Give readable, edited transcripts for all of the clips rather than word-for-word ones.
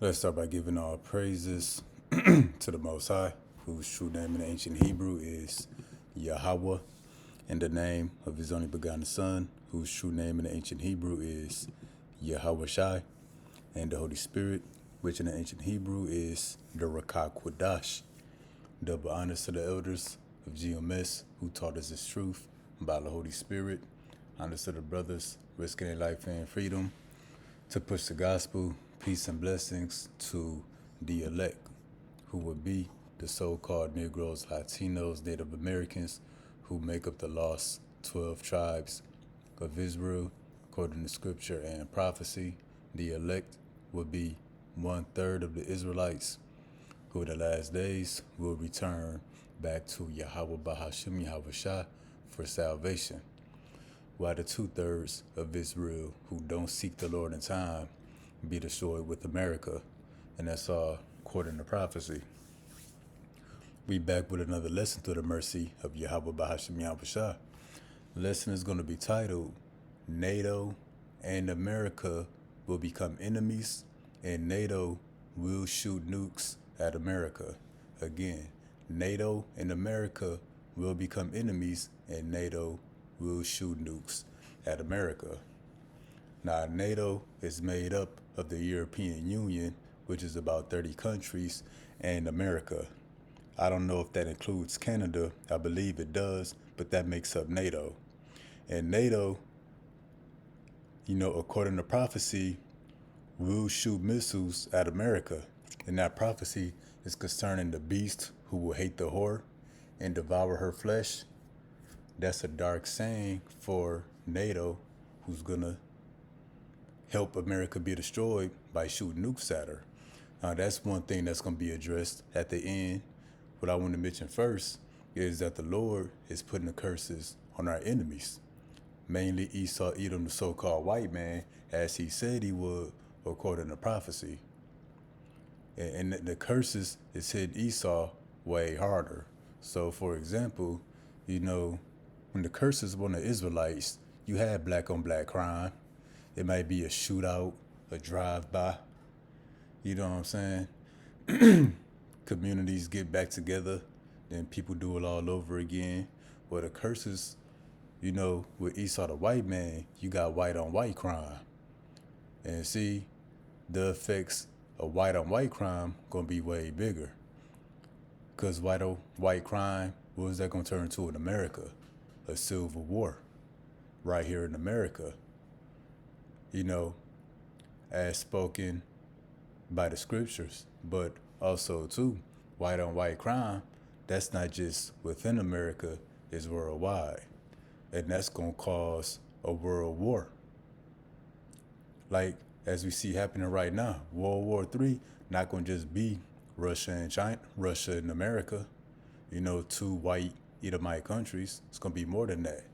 Let's start by giving all praises to the Most High, whose true name in ancient Hebrew is Yahweh, and the name of his only begotten Son, whose true name in ancient Hebrew is Yahweh Shai, and the Holy Spirit, which in the ancient Hebrew is the Rakah Quadash. Double honors to the elders of GMS who taught us this truth by the Holy Spirit. Honors to the brothers risking their life and freedom to push the gospel, peace and blessings to the elect, who would be the so-called Negroes, Latinos, Native Americans, who make up the lost 12 tribes of Israel, according to scripture and prophecy. The elect would be 1/3 of the Israelites, who in the last days will return back to Yahweh Bahashim Yahweh Shah for salvation, while the 2/3 of Israel who don't seek the Lord in time be destroyed with America. And that's all according to prophecy. We back with another lesson through the mercy of Yahweh Bahashim Yahweh Shah. The lesson is going to be titled, NATO and America will become enemies, and NATO will shoot nukes at America. Again, NATO and America will become enemies, and NATO will shoot nukes at America. Now, NATO is made up of the European Union, which is about 30 countries, and America. I don't know if that includes Canada. I believe it does, but that makes up NATO. And NATO, according to prophecy, will shoot missiles at America. And that prophecy is concerning the beast who will hate the whore and devour her flesh. That's a dark saying for NATO, who's going to help America be destroyed by shooting nukes at her. Now, that's one thing that's going to be addressed at the end. What I want to mention first is that the Lord is putting the curses on our enemies, mainly Esau, Edom, the so-called white man, as he said he would, according to prophecy. And the curses is hitting Esau way harder. So, for example, when the curses were on the Israelites, you had black on black crime. It might be a shootout, a drive-by. You know what I'm saying? Communities get back together, then people do it all over again. Well, the curses, with Esau the white man, you got white on white crime. And see, the effects of white on white crime gonna be way bigger. Because white on white crime, what is that gonna turn to in America? A civil war right here in America. As spoken by the scriptures, but also too, white on white crime, that's not just within America, it's worldwide. And that's gonna cause a world war. Like as we see happening right now, World War III, not gonna just be Russia and China, Russia and America, two white Edomite countries. It's gonna be more than that.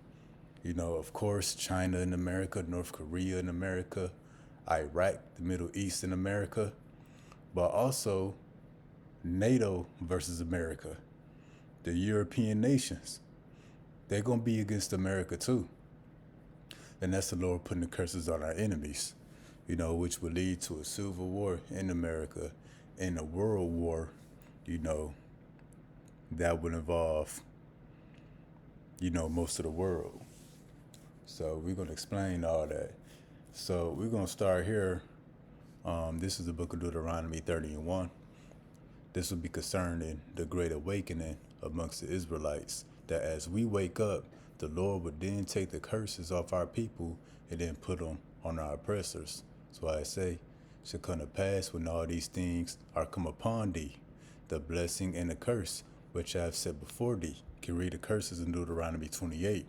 Of course, China and America, North Korea and America, Iraq, the Middle East and America, but also NATO versus America. The European nations, they're going to be against America too. And that's the Lord putting the curses on our enemies, which will lead to a civil war in America and a world war, that would involve, most of the world. So we're going to explain all that. So we're going to start here. This is the book of Deuteronomy 30:1. This will be concerning the great awakening amongst the Israelites, that as we wake up, the Lord would then take the curses off our people and then put them on our oppressors. So I say, shall come to pass when all these things are come upon thee, the blessing and the curse, which I have set before thee. You can read the curses in Deuteronomy 28.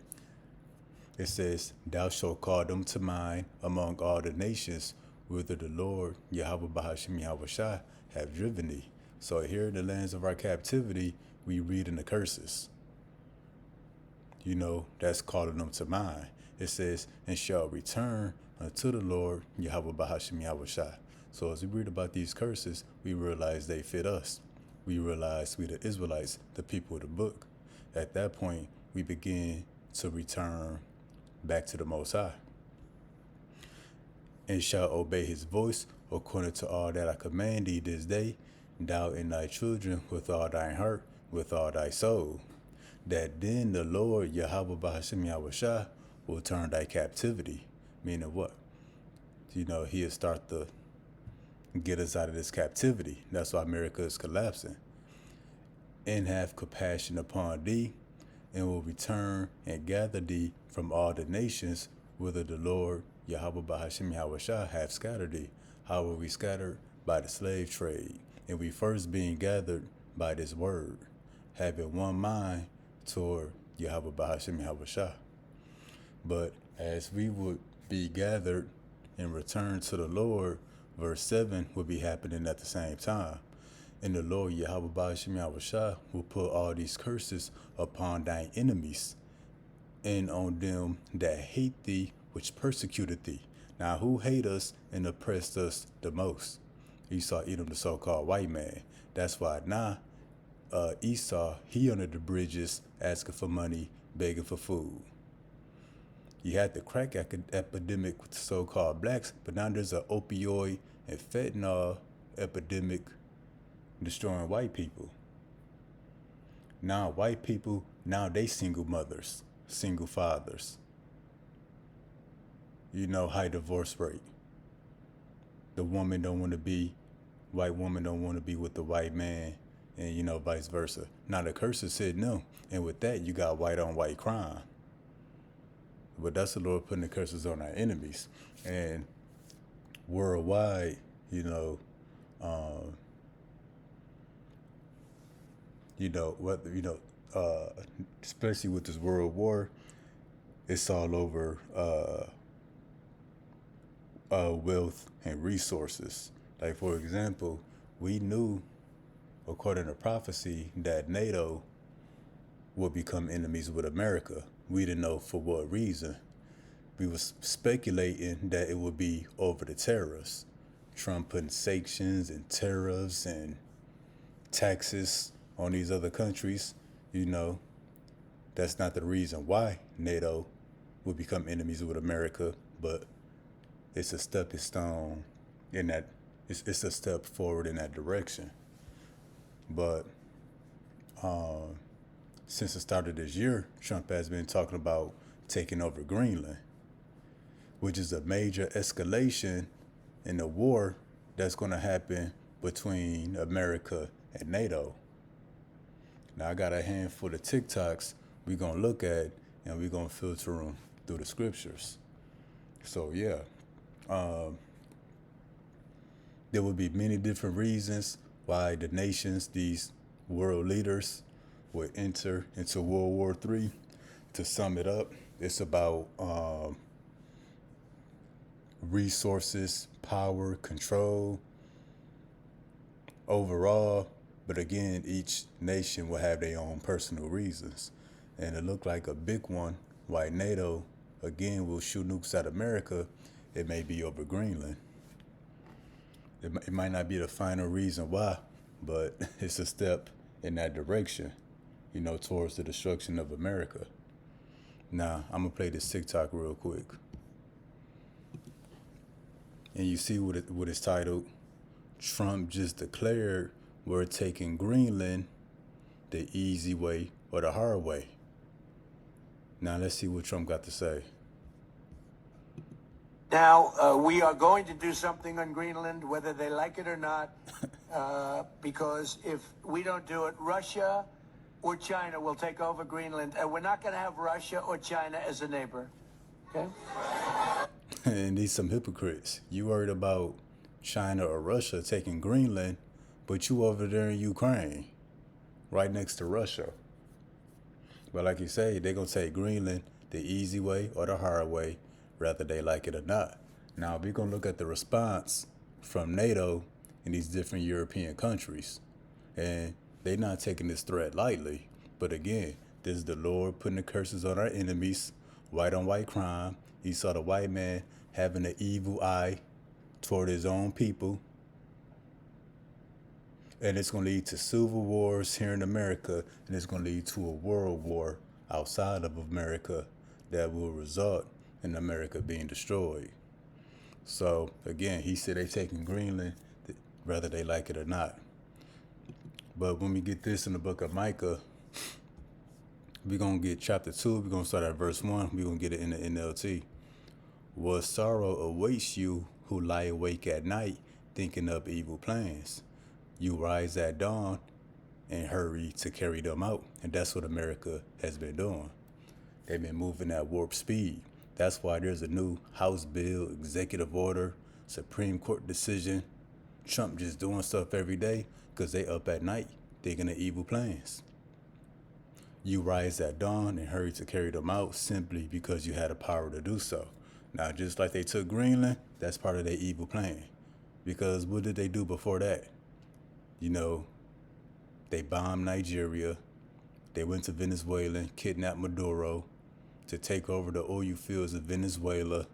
It says, thou shalt call them to mind among all the nations, whither the Lord, Yahweh Bahashim Yahweh Shah, have driven thee. So here in the lands of our captivity, we read in the curses. That's calling them to mind. It says, and shall return unto the Lord, Yahweh Bahashim Yahweh Shah. So as we read about these curses, we realize they fit us. We realize we the Israelites, the people of the book. At that point, we begin to return back to the Most High. and shalt obey his voice according to all that I command thee this day, thou and thy children with all thine heart, with all thy soul. That then the Lord Yahweh Bahashim Yahushua will turn thy captivity. Meaning what? He'll start to get us out of this captivity. That's why America is collapsing. And have compassion upon thee, and will return and gather thee from all the nations, whither the Lord Yahweh Bahashim Yahushua have scattered thee. How were we scattered? By the slave trade. And we first being gathered by this word, having one mind toward Yahweh Bahashim Yahushua. But as we would be gathered and return to the Lord, verse 7 will be happening at the same time. And the Lord Yahweh Bahashim Yahushua will put all these curses upon thine enemies, and on them that hate thee, which persecuted thee. Now, who hate us and oppressed us the most? Esau, Edom, the so-called white man. That's why now Esau, he under the bridges asking for money, begging for food. You had the crack epidemic with the so-called blacks, but now there's an opioid and fentanyl epidemic destroying white people. Now white people, now they single mothers, single fathers. High divorce rate. The woman don't want to be, white woman don't want to be with the white man, and vice versa. Now the curses said no, and with that you got white on white crime. But that's the Lord putting the curses on our enemies. And worldwide, especially with this world war, it's all over wealth and resources. Like, for example, we knew, according to prophecy, that NATO would become enemies with America. We didn't know for what reason. We was speculating that it would be over the tariffs. Trump putting sanctions and tariffs and taxes on these other countries. That's not the reason why NATO would become enemies with America, but it's a stepping stone in that. It's a step forward in that direction. But since the start of this year, Trump has been talking about taking over Greenland, which is a major escalation in the war that's going to happen between America and NATO. Now, I got a handful of TikToks we're going to look at, and we're going to filter them through the scriptures. So, yeah. There would be many different reasons why the nations, these world leaders, would enter into World War III. To sum it up, it's about resources, power, control, overall. But again, each nation will have their own personal reasons. And it looked like a big one, why NATO, again, will shoot nukes at America. It may be over Greenland. It might not be the final reason why, but it's a step in that direction, towards the destruction of America. Now, I'm going to play this TikTok real quick. And you see what it's titled, Trump just declared we're taking Greenland the easy way or the hard way. Now, let's see what Trump got to say. Now, we are going to do something on Greenland, whether they like it or not, because if we don't do it, Russia or China will take over Greenland, and we're not going to have Russia or China as a neighbor. Okay? And these some hypocrites. You worried about China or Russia taking Greenland, but you over there in Ukraine, right next to Russia. But like you say, they're going to take Greenland the easy way or the hard way, whether they like it or not. Now, we're going to look at the response from NATO and these different European countries. And they're not taking this threat lightly. But again, this is the Lord putting the curses on our enemies, white on white crime. He saw the white man having an evil eye toward his own people. And it's going to lead to civil wars here in America, and it's going to lead to a world war outside of America that will result in America being destroyed. So again, he said they taking Greenland, whether they like it or not. But when we get this in the book of Micah, we're going to get chapter 2. We're going to start at verse 1. We're going to get it in the NLT. What sorrow awaits you who lie awake at night, thinking up evil plans. You rise at dawn and hurry to carry them out. And that's what America has been doing. They've been moving at warp speed. That's why there's a new House bill, executive order, Supreme Court decision. Trump just doing stuff every day because they up at night thinking of evil plans. You rise at dawn and hurry to carry them out simply because you had the power to do so. Now, just like they took Greenland, that's part of their evil plan. Because what did they do before that? You know, they bombed Nigeria. They went to Venezuela, kidnapped Maduro to take over the oil fields of Venezuela,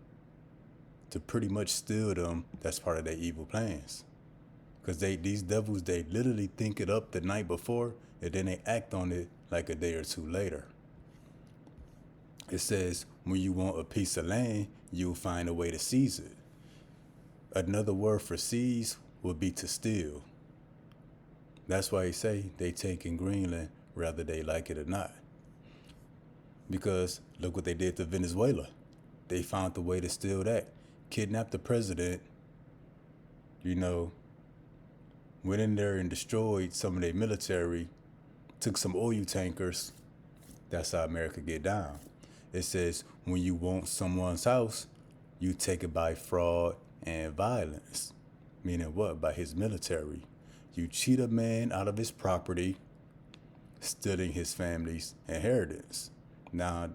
to pretty much steal them. That's part of their evil plans. Because these devils, they literally think it up the night before, and then they act on it like a day or two later. It says, when you want a piece of land, you'll find a way to seize it. Another word for seize would be to steal. That's why he say they taking Greenland, whether they like it or not. Because look what they did to Venezuela. They found the way to steal that. Kidnapped the president, you know, went in there and destroyed some of their military, took some oil tankers. That's how America get down. It says, when you want someone's house, you take it by fraud and violence. Meaning what? By his military. You cheat a man out of his property, stealing his family's inheritance. Now,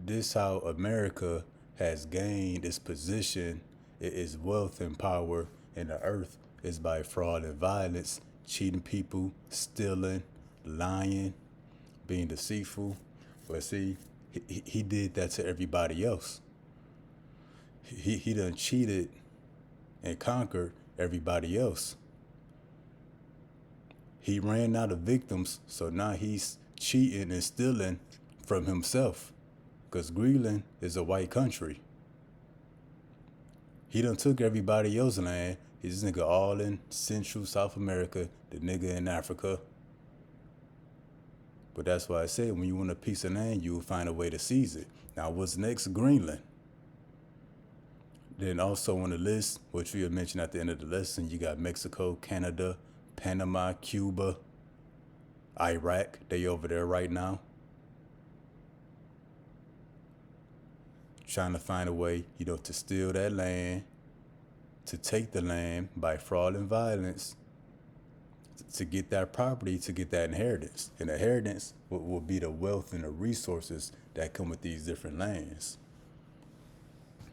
this how America has gained its position, its wealth and power in the earth is by fraud and violence, cheating people, stealing, lying, being deceitful. But see, he did that to everybody else. He done cheated and conquered everybody else. He ran out of victims, so now he's cheating and stealing from himself. Because Greenland is a white country. He done took everybody else's land. He's nigga all in Central South America, the nigga in Africa. But that's why I said, when you want a piece of land, you will find a way to seize it. Now, what's next? Greenland. Then also on the list, which we had mentioned at the end of the lesson, you got Mexico, Canada, Panama, Cuba, Iraq. They over there right now. Trying to find a way, you know, to steal that land, to take the land by fraud and violence, to get that property, to get that inheritance. And inheritance will be the wealth and the resources that come with these different lands.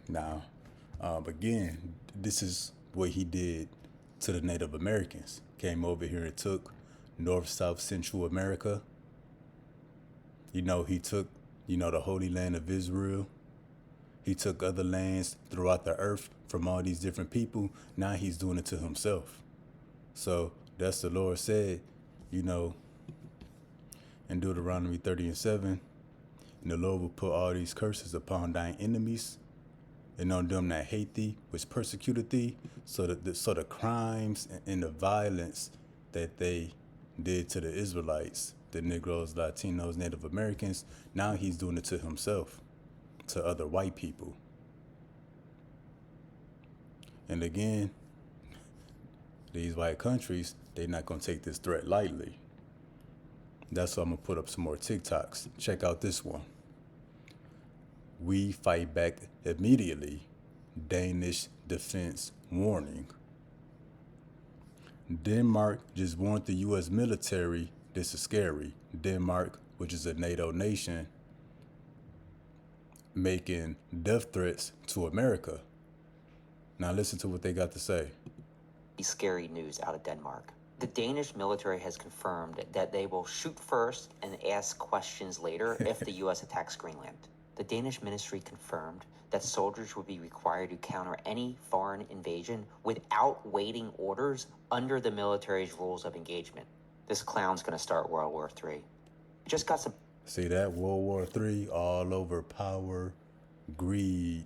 Now, again, this is what he did to the Native Americans. Came over here and took North, South, Central America. You know, he took, you know, the Holy Land of Israel. He took other lands throughout the earth from all these different people. Now he's doing it to himself. So that's the Lord said, you know, in Deuteronomy 30:7, and the Lord will put all these curses upon thine enemies and on them that hate thee, which persecuted thee. So the crimes and the violence that they did to the Israelites, the Negroes, Latinos, Native Americans, now he's doing it to himself, to other white people. And again, these white countries, they're not going to take this threat lightly. That's why I'm going to put up some more TikToks. Check out this one. We fight back immediately. Danish defense warning. Denmark just warned the U.S. military, this is scary. Denmark, which is a NATO nation, making death threats to America. Now listen to what they got to say. Scary news out of Denmark. The Danish military has confirmed that they will shoot first and ask questions later if the U.S. attacks Greenland. The Danish ministry confirmed that soldiers would be required to counter any foreign invasion without waiting orders under the military's rules of engagement. This clown's going to start World War III. Just got some... See that? World War III, all over power, greed,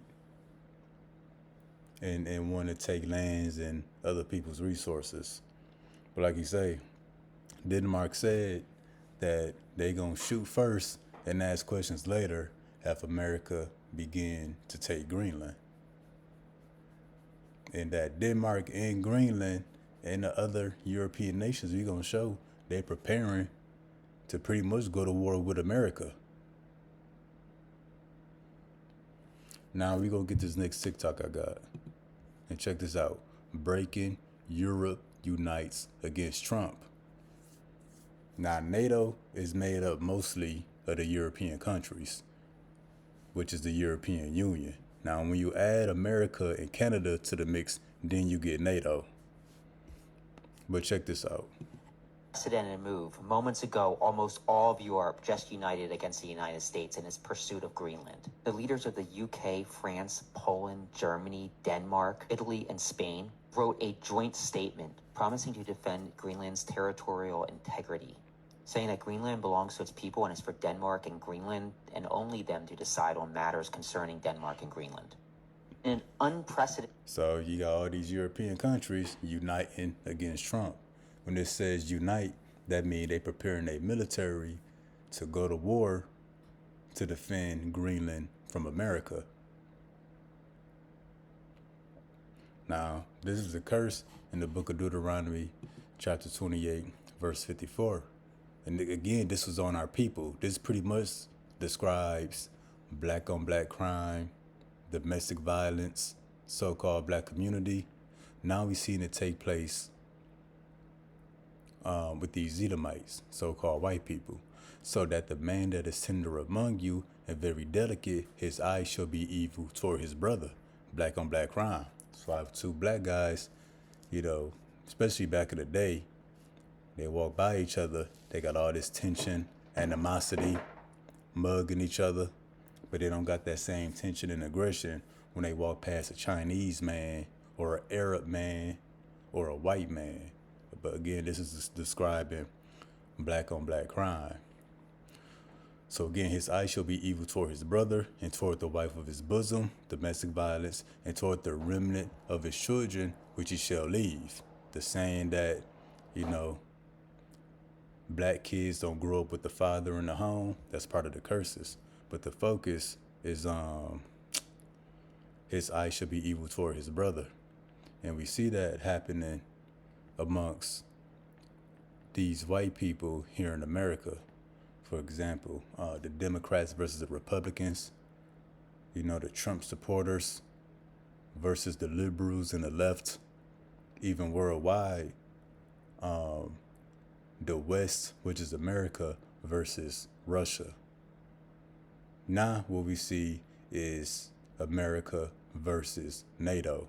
and want to take lands and other people's resources. But like you say, Denmark said that they gonna shoot first and ask questions later if America begin to take Greenland. And that Denmark and Greenland and the other European nations, we gonna show they preparing to pretty much go to war with America. Now we gonna get this next TikTok I got. And check this out. Breaking Europe unites against Trump. Now NATO is made up mostly of the European countries, which is the European Union. Now when you add America and Canada to the mix, then you get NATO. But check this out. Unprecedented move. Moments ago, almost all of Europe just united against the United States in its pursuit of Greenland. The leaders of the UK, France, Poland, Germany, Denmark, Italy, and Spain wrote a joint statement promising to defend Greenland's territorial integrity, saying that Greenland belongs to its people and is for Denmark and Greenland and only them to decide on matters concerning Denmark and Greenland. In an unprecedented... So you got all these European countries uniting against Trump. When it says unite, that means they preparing their military to go to war to defend Greenland from America. Now, this is a curse in the book of Deuteronomy, chapter 28, verse 54. And again, this was on our people. This pretty much describes black on black crime, domestic violence, so-called black community. Now we've seen it take place with these Edomites, so-called white people, so that the man that is tender among you and very delicate, his eyes shall be evil toward his brother. Black on black crime. So I have two black guys, especially back in the day, they walk by each other, they got all this tension, animosity, mugging each other, but they don't got that same tension and aggression when they walk past a Chinese man or an Arab man or a white man. But again, this is describing black on black crime. So again, his eye shall be evil toward his brother and toward the wife of his bosom, domestic violence, and toward the remnant of his children, which he shall leave. The saying that, black kids don't grow up with the father in the home, that's part of the curses. But the focus is his eye shall be evil toward his brother. And we see that happening amongst these white people here in America. For example, the Democrats versus the Republicans, the Trump supporters versus the liberals and the left, even worldwide, the West, which is America, versus Russia. Now what we see is America versus NATO.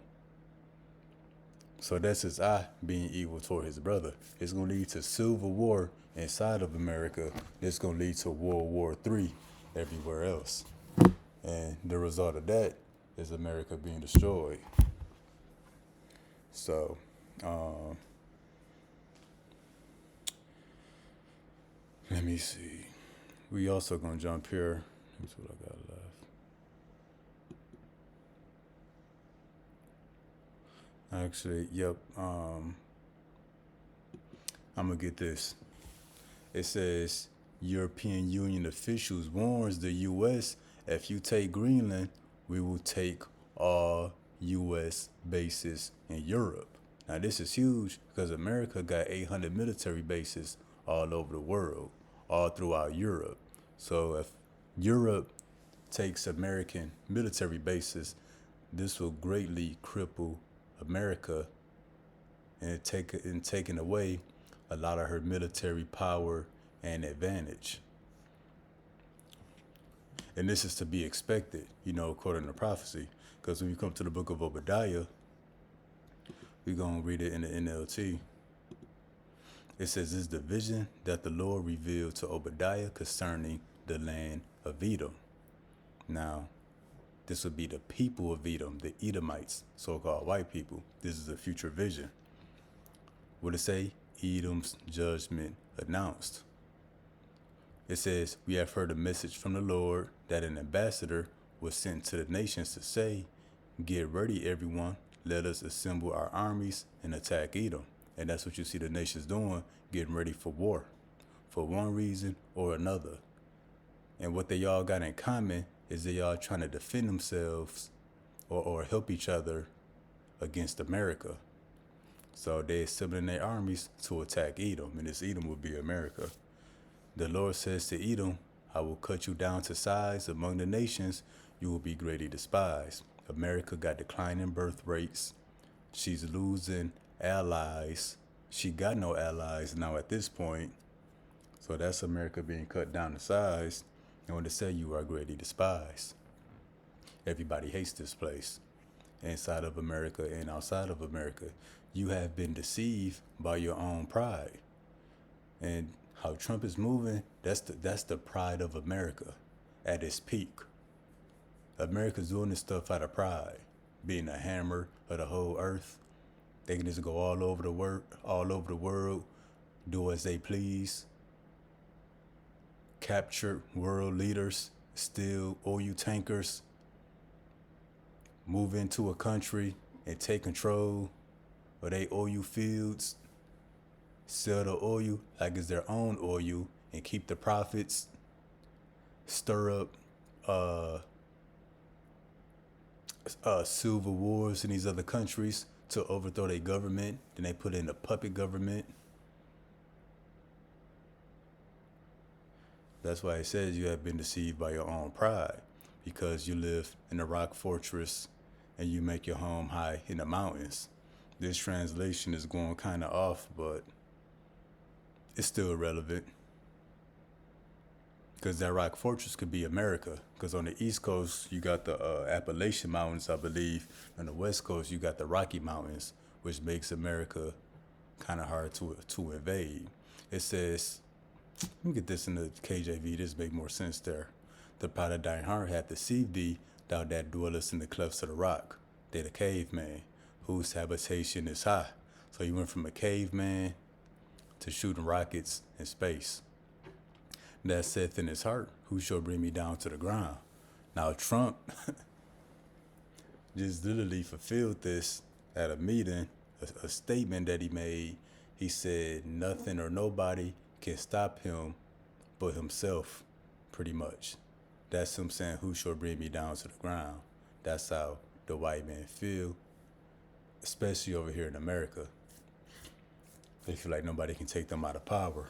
So that's his eye being evil toward his brother. It's going to lead to civil war inside of America. It's going to lead to World War III everywhere else. And the result of that is America being destroyed. So, let me see. We also going to jump here. Here's what I got left. Actually, yep. I'm gonna get this. It says European Union officials warns the U.S. if you take Greenland, we will take all U.S. bases in Europe. Now this is huge because America got 800 military bases all over the world, all throughout Europe. So if Europe takes American military bases, this will greatly cripple America and taking away a lot of her military power and advantage. And this is to be expected, according to prophecy. Because when you come to the book of Obadiah, we're going to read it in the NLT. It says, "This is the vision that the Lord revealed to Obadiah concerning the land of Edom." Now, this would be the people of Edom, the Edomites, so-called white people. This is a future vision. What it say? Edom's judgment announced. It says, "We have heard a message from the Lord that an ambassador was sent to the nations to say, get ready, everyone, let us assemble our armies and attack Edom. And that's what you see the nations doing, getting ready for war, for one reason or another. And what they all got in common is they all trying to defend themselves or help each other against America. So they assembling their armies to attack Edom, and this Edom will be America. The Lord says to Edom, I will cut you down to size among the nations, you will be greatly despised. America got declining birth rates. She's losing allies. She got no allies now at this point. So that's America being cut down to size. And when they say you are greatly despised. Everybody hates this place. Inside of America and outside of America. You have been deceived by your own pride. And how Trump is moving, that's the pride of America at its peak. America's doing this stuff out of pride, being a hammer of the whole earth. They can just go all over the world, do as they please, capture world leaders, steal oil tankers, move into a country and take control of their oil fields, sell the oil like it's their own oil and keep the profits, stir up civil wars in these other countries to overthrow their government. Then they put in a puppet government. That's why it says you have been deceived by your own pride, because you live in a rock fortress and you make your home high in the mountains. This translation is going kind of off, but it's still relevant. Because that rock fortress could be America. Because on the East Coast, you got the Appalachian Mountains, I believe. On the West Coast, you got the Rocky Mountains, which makes America kind of hard to invade. It says, let me get this in the KJV, this make more sense there. The pride of thine heart hath deceived thee, thou that dwellest in the clefts of the rock. They the caveman, whose habitation is high. So you went from a caveman to shooting rockets in space. That saith in his heart, who shall bring me down to the ground? Now Trump just literally fulfilled this at a meeting, a statement that he made. He said nothing or nobody can stop him but himself, pretty much. That's him saying, who shall bring me down to the ground? That's how the white man feel, especially over here in America. They feel like nobody can take them out of power.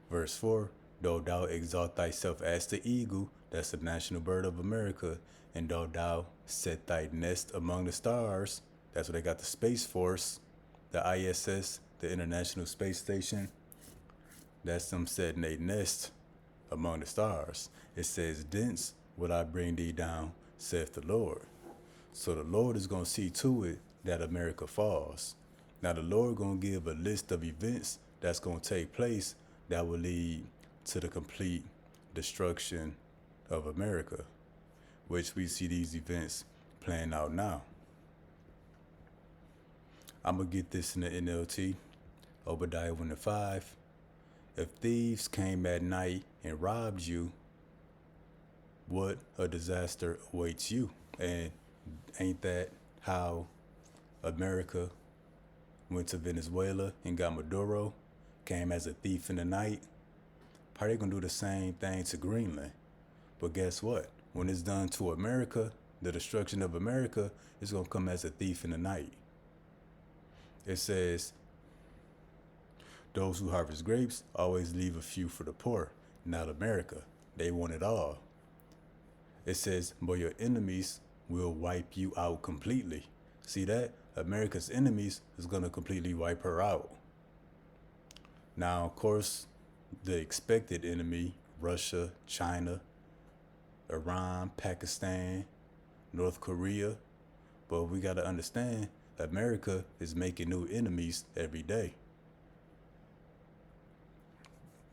Verse 4, though thou exalt thyself as the eagle, that's the national bird of America, and though thou set thy nest among the stars, that's where they got the Space Force, the ISS, the International Space Station. That's them setting a nest among the stars. It says, thence will I bring thee down, saith the Lord. So the Lord is going to see to it that America falls. Now the Lord going to give a list of events that's going to take place that will lead to the complete destruction of America, which we see these events playing out now. I'm going to get this in the NLT, Obadiah 1:5. If thieves came at night and robbed you, what a disaster awaits you. And ain't that how America went to Venezuela and got Maduro, came as a thief in the night? Probably gonna do the same thing to Greenland. But guess what? When it's done to America, the destruction of America is gonna come as a thief in the night. It says, those who harvest grapes always leave a few for the poor. Not America. They want it all. It says, but your enemies will wipe you out completely. See that? America's enemies is going to completely wipe her out. Now, of course, the expected enemy, Russia, China, Iran, Pakistan, North Korea. But we got to understand, America is making new enemies every day.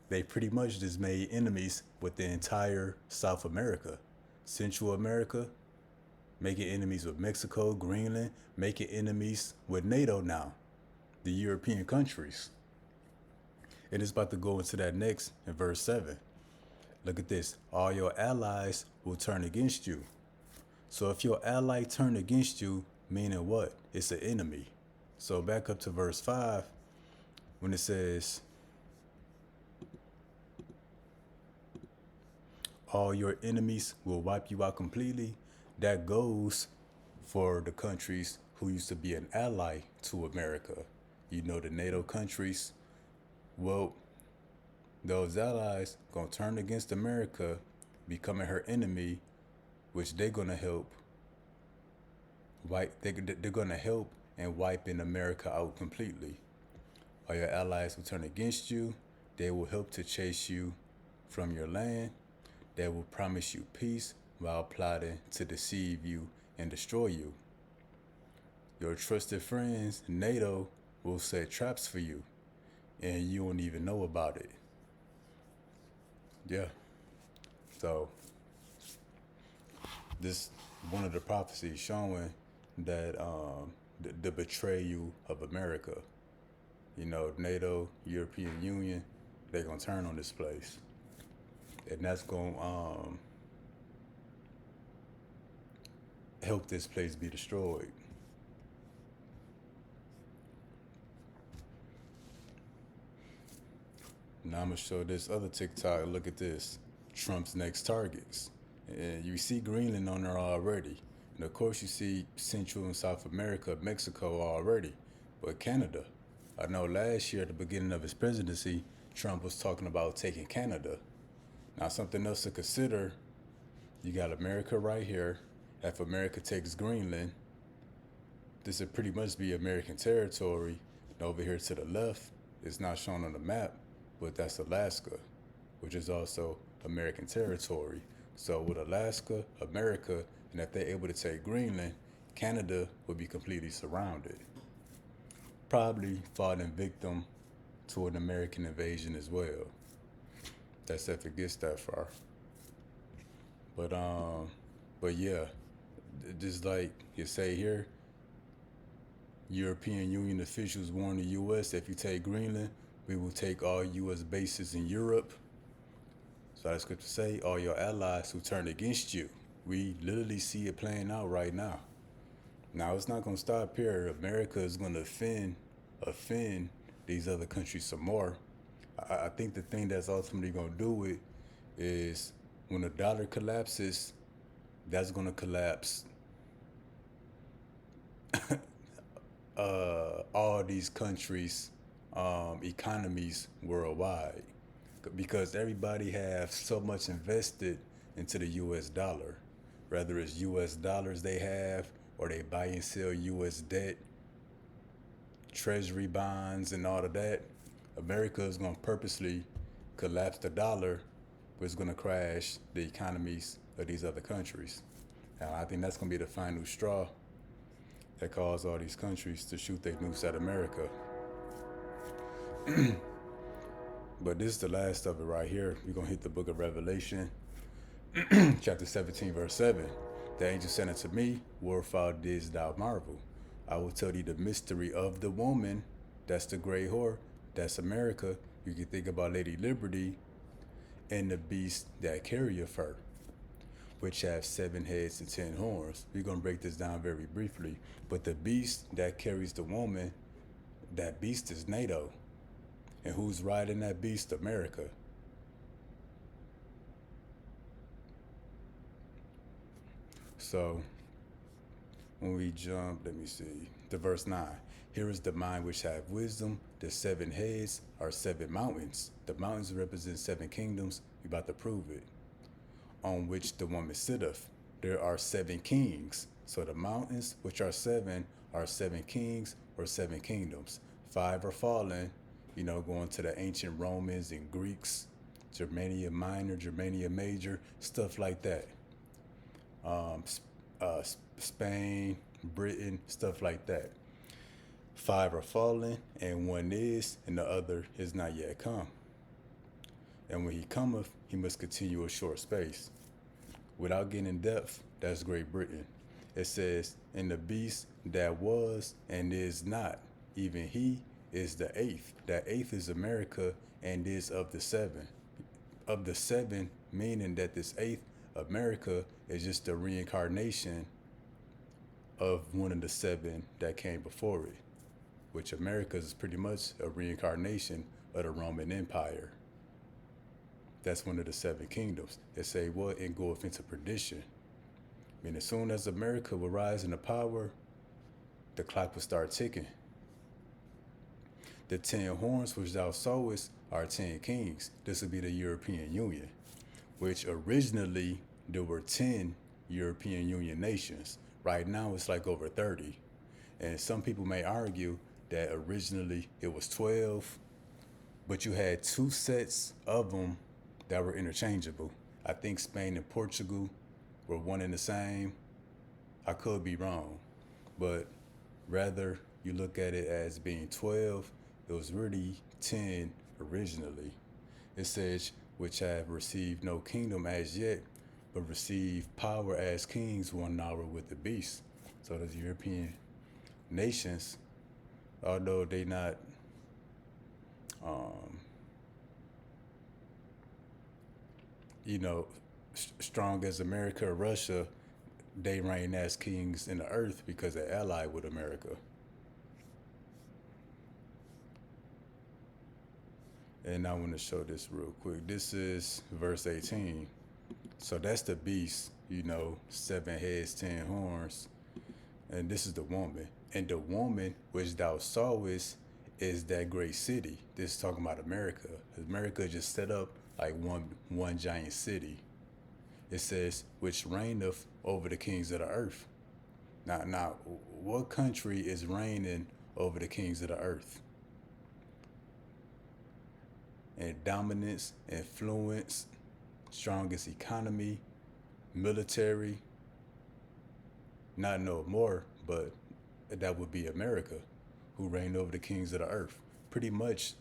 They pretty much just made enemies with the entire South America, Central America, making enemies with Mexico, Greenland, making enemies with NATO now, the European countries. And it's about to go into that next in verse 7. Look at this. All your allies will turn against you. So if your ally turn against you, meaning what? It's an enemy. So back up to verse 5 when it says, all your enemies will wipe you out completely. That goes for the countries who used to be an ally to America. You know, the NATO countries. Well, those allies gonna turn against America, becoming her enemy, which they're gonna help wipe. They're gonna help and wiping America out completely. All your allies who turn against you, they will help to chase you from your land. They will promise you peace while plotting to deceive you and destroy you. Your trusted friends, NATO, will set traps for you, and you won't even know about it. Yeah. So, this one of the prophecies showing that the betrayal of America. You know, NATO, European Union, they're gonna turn on this place, and that's gonna help this place be destroyed. Now I'm gonna show this other TikTok. Look at this, Trump's next targets, and you see Greenland on there already, and of course you see Central and South America, Mexico already, but Canada. I know last year at the beginning of his presidency, Trump was talking about taking Canada. Now something else to consider, you got America right here. If America takes Greenland, this would pretty much be American territory. And over here to the left, it's not shown on the map, but that's Alaska, which is also American territory. So with Alaska, America, and if they're able to take Greenland, Canada would be completely surrounded. Probably falling victim to an American invasion as well. That's if it gets that far. But yeah, just like you say here, European Union officials warn the U.S. if you take Greenland, we will take all U.S. bases in Europe. So that's good to say, all your allies who turn against you. We literally see it playing out right now. Now, it's not going to stop here. America is going to offend these other countries some more. I think the thing that's ultimately going to do it is when the dollar collapses, that's going to collapse all these countries' economies worldwide, because everybody have so much invested into the U.S. dollar, whether it's U.S. dollars they have or they buy and sell U.S. debt, treasury bonds, and all of that. America is going to purposely collapse the dollar, but it's going to crash the economies of these other countries. And I think that's going to be the final straw that caused all these countries to shoot their nukes at America. But this is the last of it right here. We're going to hit the book of Revelation, chapter 17, verse 7. The angel said unto me, wherefore didst thou marvel? I will tell thee the mystery of the woman. That's the gray whore. That's America. You can think about Lady Liberty and the beast that carrieth her, which have 7 heads and 10 horns. We're going to break this down very briefly. But the beast that carries the woman, that beast is NATO. And who's riding that beast? America. So when we jump, let me see, to verse 9. Here is the mind which have wisdom. The 7 heads are 7 mountains. The mountains represent 7 kingdoms. We're about to prove it. On which the woman sitteth. There are 7 kings. So the mountains, which are 7 kings or 7 kingdoms. 5 are fallen, going to the ancient Romans and Greeks, Germania Minor, Germania Major, stuff like that. Spain, Britain, stuff like that. 5 are fallen, and 1 is, and the other is not yet come. And when he cometh, he must continue a short space. Without getting in depth, that's Great Britain. It says, and the beast that was and is not, even he is the 8th. That 8th is America and is of the 7. Of the 7, meaning that this 8th, America, is just a reincarnation of one of the seven that came before it, which America is pretty much a reincarnation of the Roman Empire. That's one of the seven kingdoms. They say what and goeth into perdition. I mean, as soon as America will rise into power, the clock will start ticking. The 10 horns which thou sawest are 10 kings. This would be the European Union, which originally there were 10 European Union nations. Right now it's like over 30. And some people may argue that originally it was 12, but you had two sets of them that were interchangeable. I think Spain and Portugal were one and the same. I could be wrong, but rather you look at it as being 12, it was really 10 originally. It says, which have received no kingdom as yet, but receive power as kings 1 hour with the beast. So those European nations, although they not strong as America or Russia, they reign as kings in the earth because they're allied with America. And I want to show this real quick. This is verse 18. So that's the beast, 7 heads, 10 horns. And this is the woman. And the woman which thou sawest is that great city. This is talking about America. America just set up like one giant city. It says, which reigneth over the kings of the earth. Now, what country is reigning over the kings of the earth? And dominance, influence, strongest economy, military, not no more, but that would be America, who reigned over the kings of the earth. Pretty much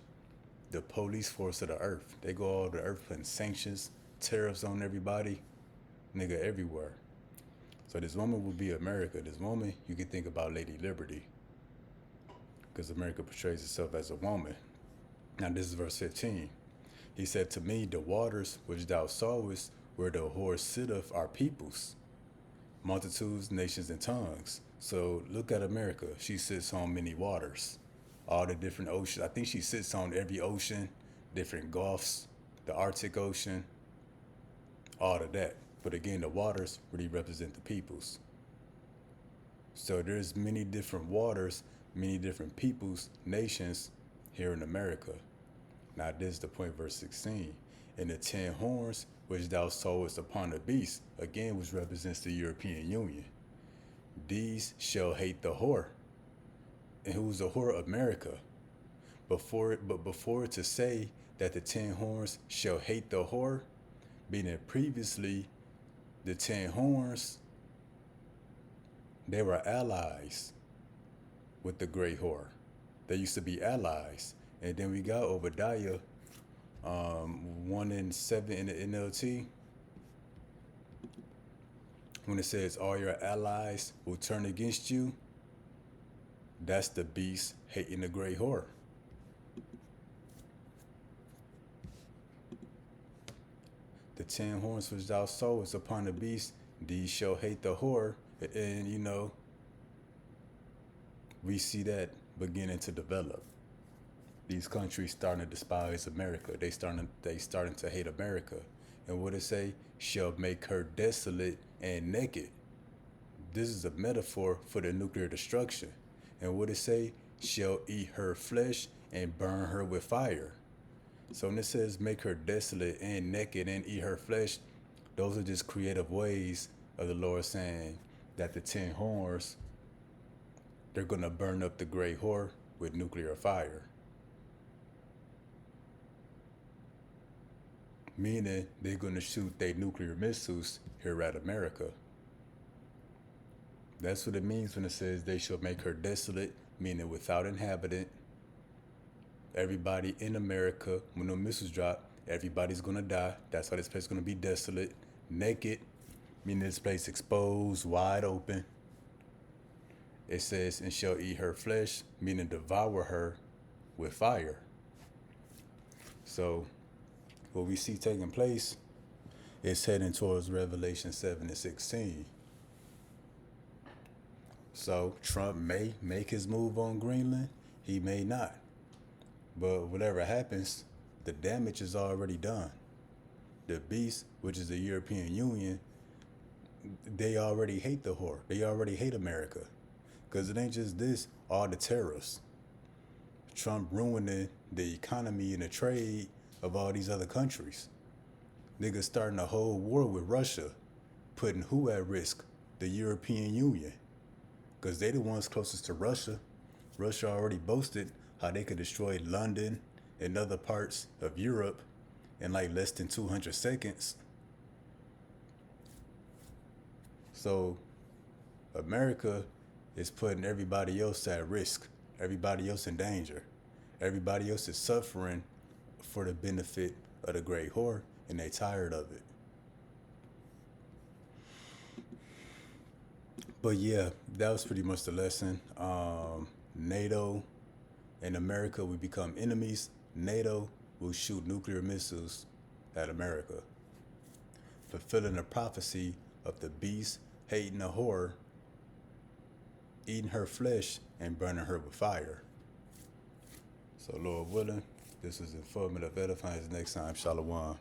the police force of the earth. They go all over the earth putting sanctions, tariffs on everybody, nigga, everywhere. So this woman would be America. This woman, you could think about Lady Liberty, because America portrays itself as a woman. Now this is verse 15. He said to me, the waters which thou sawest where the whore sitteth are peoples, multitudes, nations, and tongues. So look at America. She sits on many waters, all the different oceans. I think she sits on every ocean, different gulfs, the Arctic Ocean, all of that. But again, the waters really represent the peoples. So there's many different waters, many different peoples, nations here in America. Now this is the point, verse 16. And the 10 horns which thou sawest upon the beast, again, which represents the European Union. These shall hate the whore. And who's the whore? America. Before it to say that the 10 horns shall hate the whore, meaning previously the 10 horns, they were allies with the great whore. They used to be allies. And then we got Obadiah 1:7 in the NLT, when it says all your allies will turn against you. That's the beast hating the great whore. The 10 horns which thou sawest upon the beast, these shall hate the whore. And we see that beginning to develop. These countries starting to despise America. They starting to hate America. And what it say? Shall make her desolate and naked. This is a metaphor for the nuclear destruction. And what it say? Shall eat her flesh and burn her with fire. So when it says make her desolate and naked and eat her flesh, those are just creative ways of the Lord saying that the 10 horns, they're going to burn up the great whore with nuclear fire. Meaning they're going to shoot their nuclear missiles here at America. That's what it means when it says they shall make her desolate, meaning without inhabitant. Everybody in America, when the missiles drop, everybody's going to die. That's why this place is going to be desolate. Naked, meaning this place exposed, wide open. It says, and shall eat her flesh, meaning devour her with fire. So what we see taking place is heading towards Revelation 7:16. So Trump may make his move on Greenland. He may not. But whatever happens, the damage is already done. The beast, which is the European Union, they already hate the whore. They already hate America. Because it ain't just this, all the tariffs. Trump ruining the economy and the trade of all these other countries. Niggas starting a whole war with Russia, putting who at risk? The European Union. Because they the ones closest to Russia. Russia already boasted how they could destroy London and other parts of Europe in like less than 200 seconds. So America is putting everybody else at risk, everybody else in danger. Everybody else is suffering for the benefit of the great whore, and they tired of it. But yeah, that was pretty much the lesson. NATO and America will become enemies. NATO will shoot nuclear missiles at America, fulfilling the prophecy of the beast hating a whore, eating her flesh, and burning her with fire. So Lord willing, this is informative, edifying. Next time, Shalom.